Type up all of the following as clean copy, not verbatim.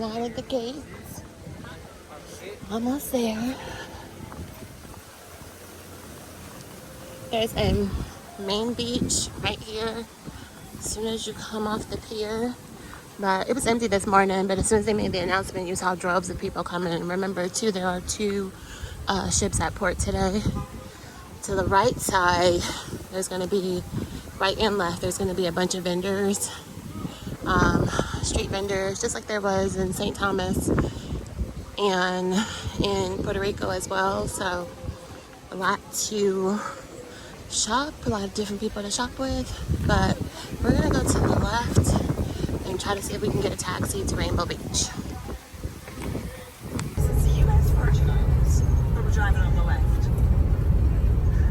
coming out of the gates. Almost there. There's a main beach right here as soon as you come off the pier. But it was empty this morning, but as soon as they made the announcement, you saw droves of people coming. And remember, too, there are two ships at port today. To the right side, there's going to be, right and left, there's going to be a bunch of vendors, street vendors, just like there was in St. Thomas and in Puerto Rico as well. So a lot to shop, a lot of different people to shop with. But we're going to go to the left and try to see if we can get a taxi to Rainbow Beach. This is the U.S. Virgin Islands. We're driving on the left.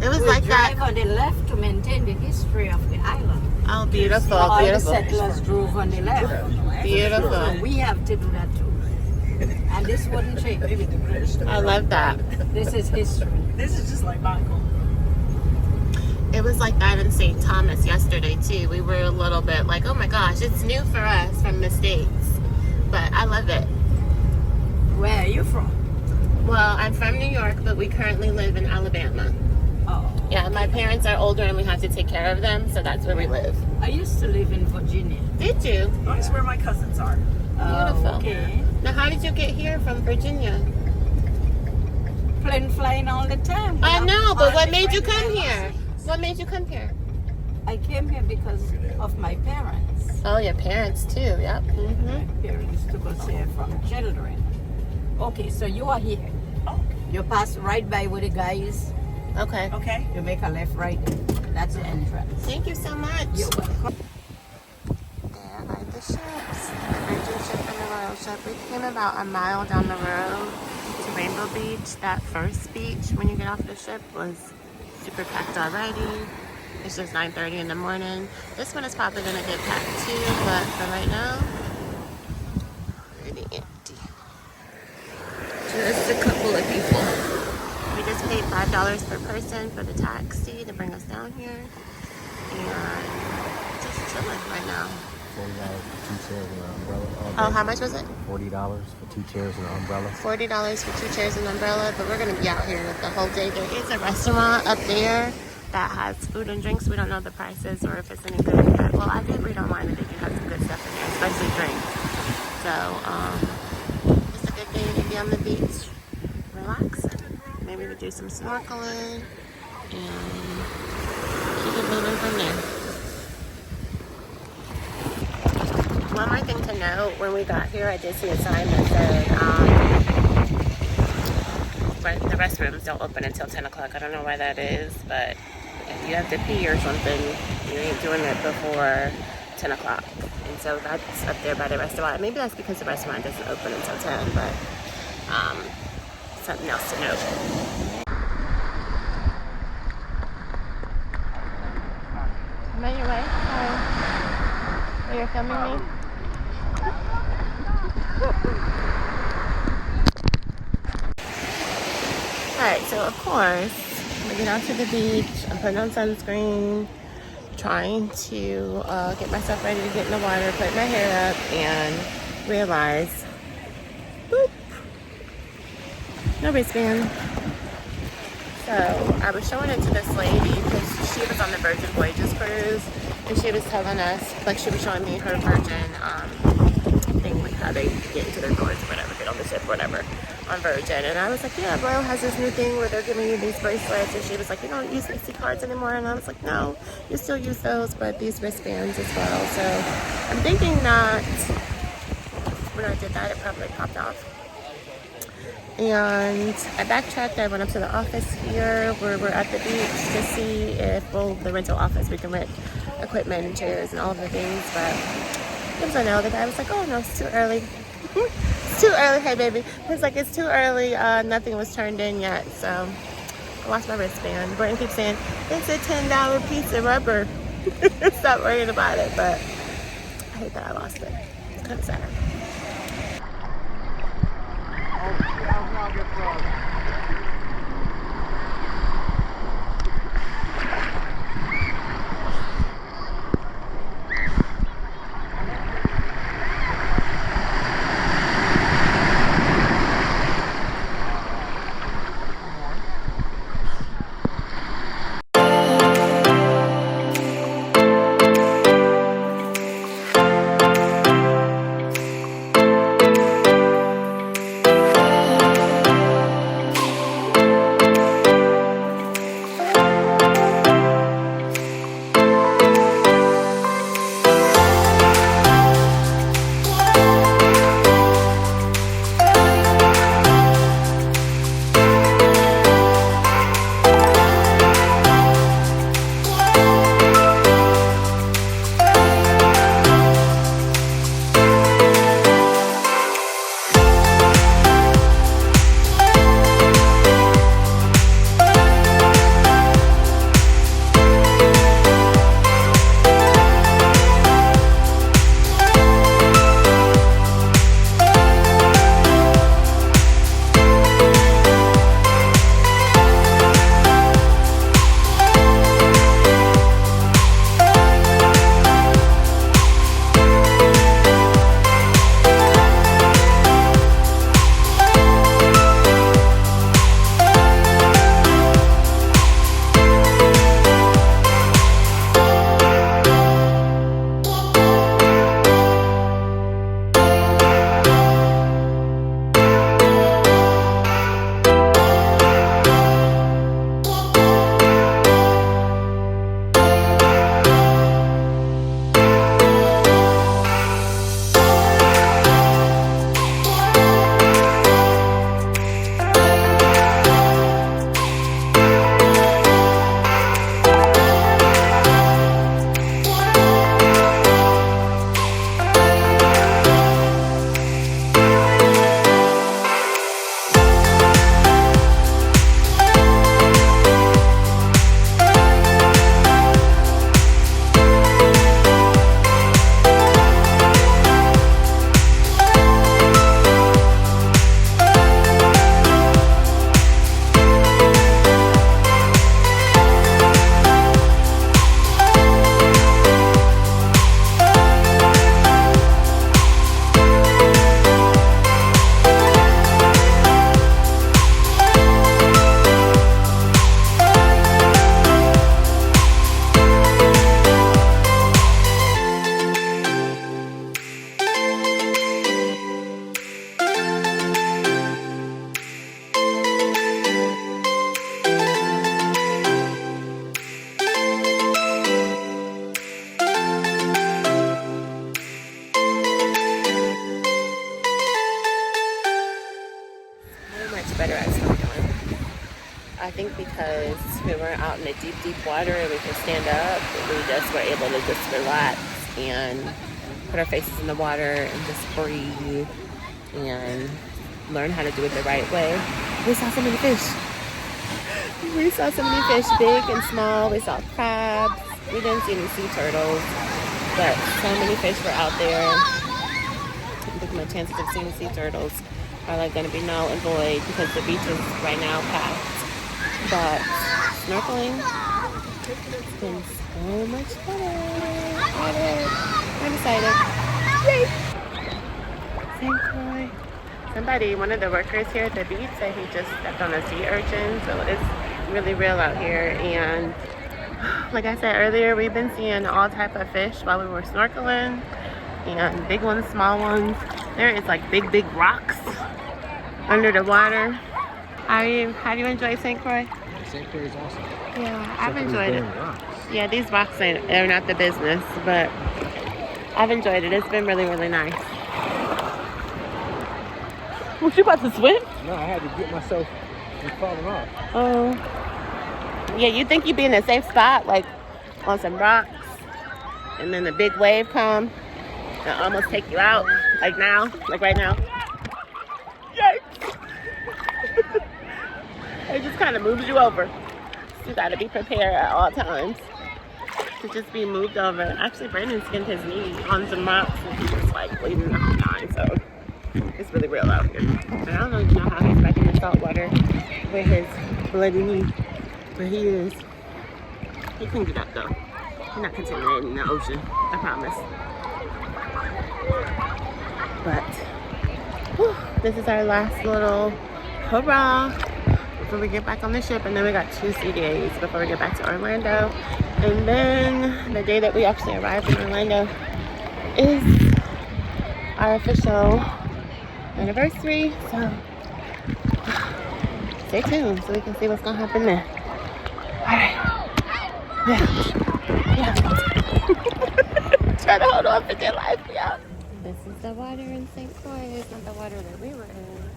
It was like that. We drive on the left to maintain the history of the island. Oh, beautiful, All beautiful. the settlers drove on the left. Beautiful. So we have to do that too. And this wouldn't change. I love that. This is history. This is just like Michael. It was like that in St. Thomas yesterday too. We were a little bit like, oh my gosh, it's new for us from the States. But I love it. Where are you from? Well, I'm from New York, but we currently live in Alabama. Oh. Yeah, my parents are older and we have to take care of them, so that's where we live. I used to live in Virginia. Did you? That's where my cousins are. Beautiful. Okay. Now, how did you get here from Virginia? Plane flying all the time. I know, but what made you come here? What made you come here? I came here because of my parents. Oh, your parents too, yep. Mm-hmm. My parents took us here from children. Okay, so you are here. Oh, You pass right by where the guy is. Okay. okay. You make a left right. That's the entrance. Thank you so much. You're welcome. There are the ships, the Virgin ship and the Royal ship. We came about a mile down the road to Rainbow Beach. That first beach, when you get off the ship, was super packed already. It's just 9:30 in the morning. This one is probably gonna get packed too, but for right now, pretty empty. Just a couple of people. We just paid $5 per person for the taxi to bring us down here, and just chilling right now. $40 for 2 chairs and an umbrella. Oh, how much was it? $40 for 2 chairs and an umbrella. $40 for 2 chairs and an umbrella, but we're gonna be out here the whole day. There is a restaurant up there that has food and drinks. We don't know the prices or if it's any good, but well, I did read online that they do have some good stuff in there, especially drinks. So, it's a good day to be on the beach, relaxing. Maybe we do some snorkeling and keep it moving from there. One more thing to note, when we got here, I did see a sign that said the restrooms don't open until 10 o'clock. I don't know why that is, but if you have to pee or something, you ain't doing it before 10 o'clock. And so that's up there by the restaurant. Maybe that's because the restaurant doesn't open until 10, but something else to note. Am I your way? Hi. Oh, you're filming me? Alright, so of course, we get out to the beach, I'm putting on sunscreen, trying to get myself ready to get in the water, put my hair up, and realize, boop, no wristband. So I was showing it to this lady because she was on the Virgin Voyages cruise, and she was telling us, like she was showing me her Virgin thing, like how they get into their doors or whatever, get on the ship or whatever on Virgin. And I was like, yeah, Royal has this new thing where they're giving you these bracelets. And she was like, you don't use EC cards anymore. And I was like, no, you still use those, but these wristbands as well. So I'm thinking that when I did that, it probably popped off. And I backtracked. I went up to the office here where we're at the beach to see if, well, the rental office, we can rent equipment and chairs and all of the things. But it was a no. The guy was like, oh no, it's too early. It's too early. Hey baby. He's like, it's too early. Nothing was turned in yet. So I lost my wristband. Brian keeps saying, it's a $10 piece of rubber. Stop worrying about it. But I hate that I lost it. It's kind of sad. better at snorkeling. I think because we weren't out in the deep, deep water and we could stand up, we just were able to just relax and put our faces in the water and just breathe and learn how to do it the right way. We saw so many fish. We saw so many fish, big and small. We saw crabs. We didn't see any sea turtles, but so many fish were out there. I think my chances of seeing sea turtles are like going to be null and void because the beach is right now packed. But snorkeling has been so much better. I'm excited. Yay! St Croix. Somebody, one of the workers here at the beach said he just stepped on a sea urchin, so it's really real out here. And like I said earlier, we've been seeing all type of fish while we were snorkeling, and big ones, small ones. There is like big rocks under the water. How do you enjoy St Croix? St Croix is awesome. Yeah, I've enjoyed it. Rocks. Yeah, these rocks they're not the business, but I've enjoyed it. It's been really, really nice. Was you about to swim? No, I had to get myself from falling off. Oh. Yeah, you think you'd be in a safe spot, like on some rocks, and then the big wave come and almost take you out, like now, like right now. Yikes! It just kind of moves you over. You gotta be prepared at all times to just be moved over. Actually, Brandon skinned his knee on some rocks and he was like bleeding the whole time, so it's really real out here. And I don't even know how he's back in the salt water with his bloody knee, but he is. He cleaned it up though. He's not contaminating the ocean, I promise. But whew, this is our last little hurrah before we get back on the ship, and then we got 2 sea days before we get back to Orlando. And then the day that we actually arrive in Orlando is our official anniversary, so stay tuned so we can see what's gonna happen there. Alright. Yeah. Try to hold on for dear life, yeah. This is the water in St. Croix. It's not the water that we were in,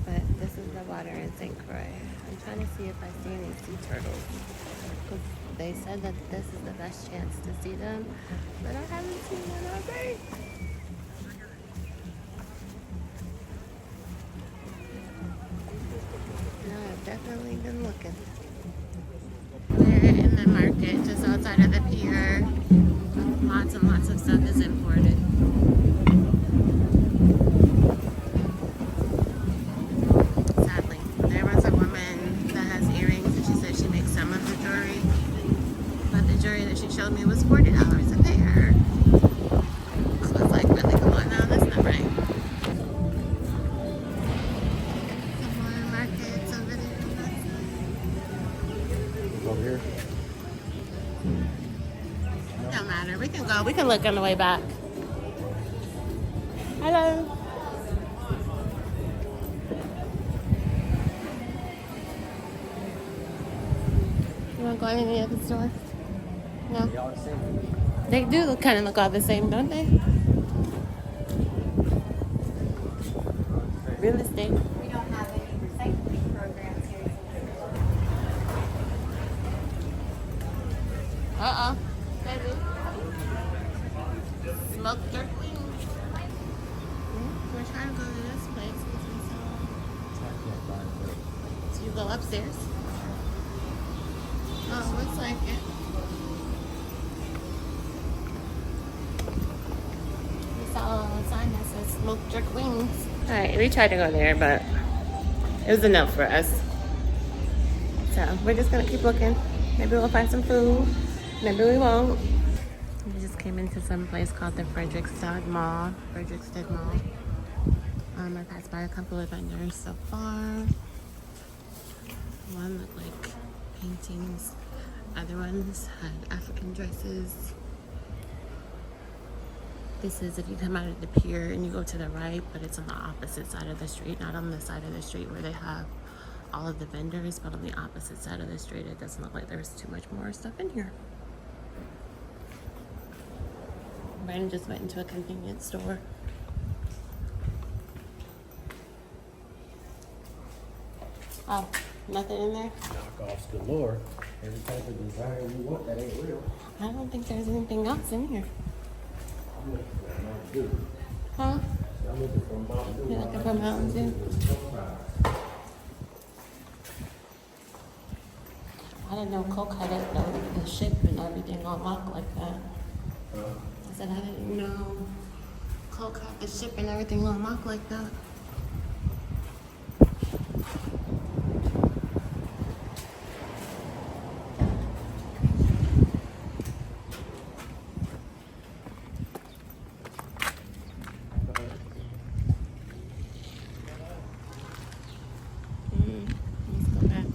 but this is the water in St. Croix. I'm trying to see if I see any sea turtles, because they said that this is the best chance to see them, but I haven't seen one all day. No, I've definitely been looking. We're in the market just outside of the pier. Lots and lots of stuff is imported. Sadly, there was a woman that has earrings and she said she makes some of the jewelry, but the jewelry that she showed me was $40 a pair. So it's like, really, come on now, that's not right. Some more markets over there on that side. Over here? Don't matter, we can go. We can look on the way back. Hello. You want to go in any other store? No. They all the same. They do kind of look all the same, don't they? Real estate. We don't have any recycling programs here. Uh-oh. Baby. Smoked jerk wings. We're trying to go to this place. So you go upstairs? Oh, looks like it. We saw a sign that says smoked jerk wings. Alright, we tried to go there, but it was enough for us. So we're just gonna keep looking. Maybe we'll find some food. Maybe we won't. We just came into some place called the Frederiksstad Mall. I passed by a couple of vendors so far. One looked like paintings. Other ones had African dresses. This is if you come out of the pier and you go to the right, but it's on the opposite side of the street, not on the side of the street where they have all of the vendors, but on the opposite side of the street. It doesn't look like there's too much more stuff in here. Brandon just went into a convenience store. Oh, nothing in there? Knockoffs galore. Every type of design you want that ain't real. I don't think there's anything else in here. I'm looking for Mountain Dew. Huh? I'm looking for Mountain Dew. You're looking for Mountain Dew? I didn't know Coke had it, the shape and everything on lock like that. I said I didn't know Coke had the ship and everything on lock like that. Let's go back.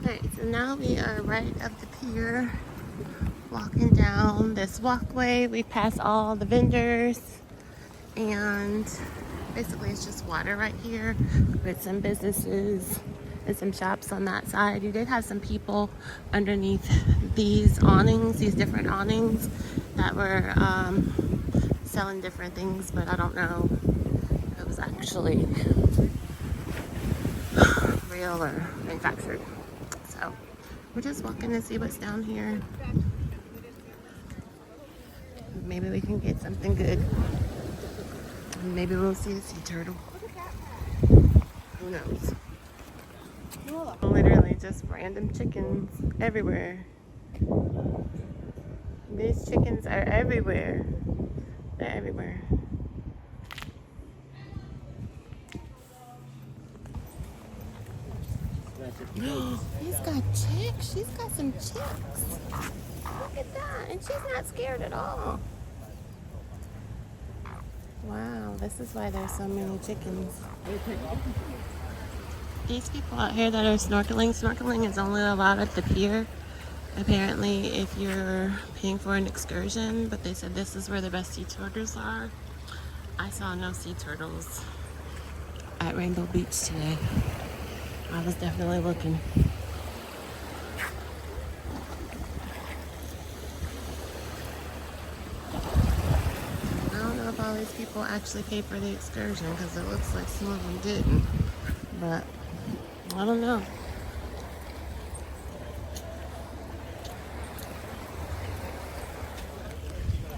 Alright, so now we are right up the pier, walking down this walkway. We pass all the vendors, and basically it's just water right here with some businesses and some shops on that side. You did have some people underneath these awnings, these different awnings that were selling different things, but I don't know if it was actually real or manufactured. So we're just walking to see what's down here. Maybe we can get something good. Maybe we'll see a sea turtle. Who knows? Literally just random chickens everywhere. These chickens are everywhere. They're everywhere. He's got chicks. She's got some chicks. Look at that. And she's not scared at all. Wow, this is why there's so many chickens. These people out here that are snorkeling is only allowed at the pier. Apparently, if you're paying for an excursion, but they said this is where the best sea turtles are. I saw no sea turtles at Rainbow Beach today. I was definitely looking. I don't know if all these people actually paid for the excursion, because it looks like some of them didn't. But I don't know.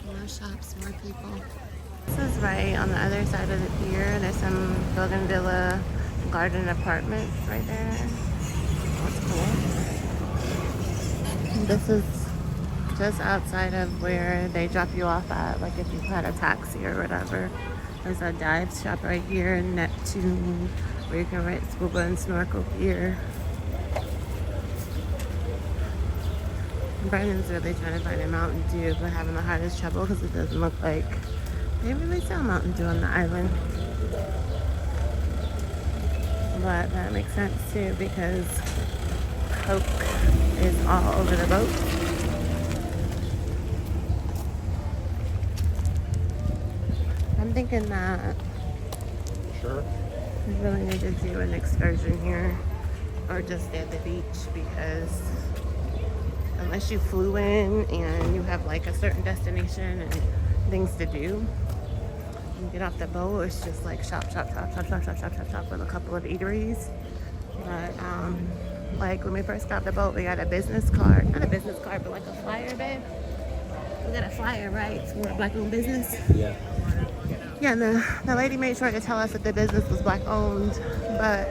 More shops, more people. This is right on the other side of the pier. There's some Bougainvillea garden apartments right there. That's cool. This is just outside of where they drop you off at, like if you had a taxi or whatever. There's a dive shop right here in Neptune where you can rent scuba and snorkel here. Brandon's really trying to find a Mountain Dew, but having the hardest trouble because it doesn't look like they really sell Mountain Dew on the island. But that makes sense too, because Coke is all over the boat. I'm thinking that Sure. we really need to do an excursion here or just stay at the beach, because unless you flew in and you have like a certain destination and things to do, You get off the boat, it's just like shop, shop, shop, shop, shop, shop, shop, shop, shop with a couple of eateries. But like when we first got off the boat, we got a business card. Not a business card, but like a flyer, babe. We got a flyer, right? For a black-owned business. Yeah. Yeah, and the lady made sure to tell us that the business was black-owned, but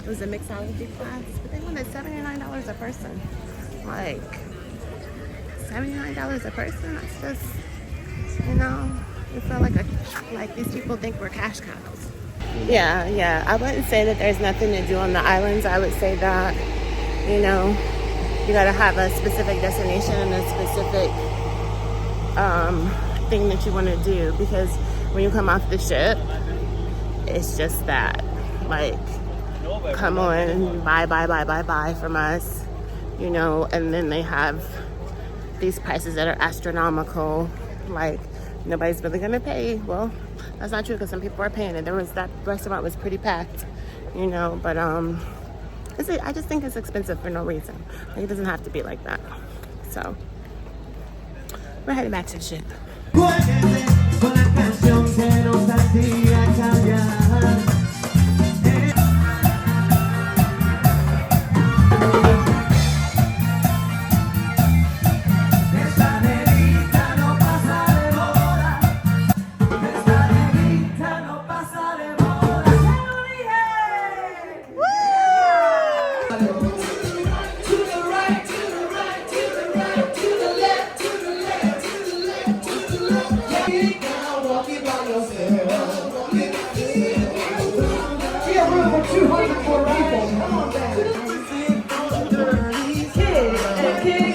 it was a mixology class. But they wanted $79 a person. Like, $79 a person? That's just, you know, we feel like these people think we're cash cows. Yeah. I wouldn't say that there's nothing to do on the islands. I would say that, you know, you gotta have a specific destination and a specific thing that you want to do, because when you come off the ship, it's just that, like, come on, buy from us, you know, and then they have these prices that are astronomical, like nobody's really gonna pay. Well, that's not true, because some people are paying it. That restaurant was pretty packed, you know, but I just think it's expensive for no reason. Like, it doesn't have to be like that. So we're heading back to the ship.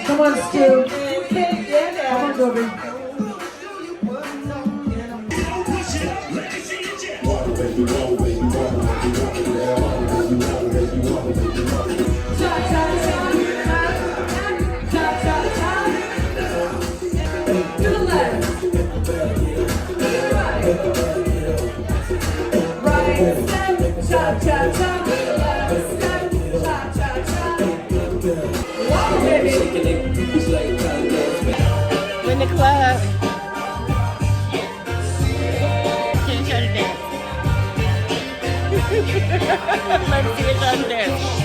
Come on, Stu. Come on, Dobby. We're in the club. Can you try to dance? Let's see if I can dance.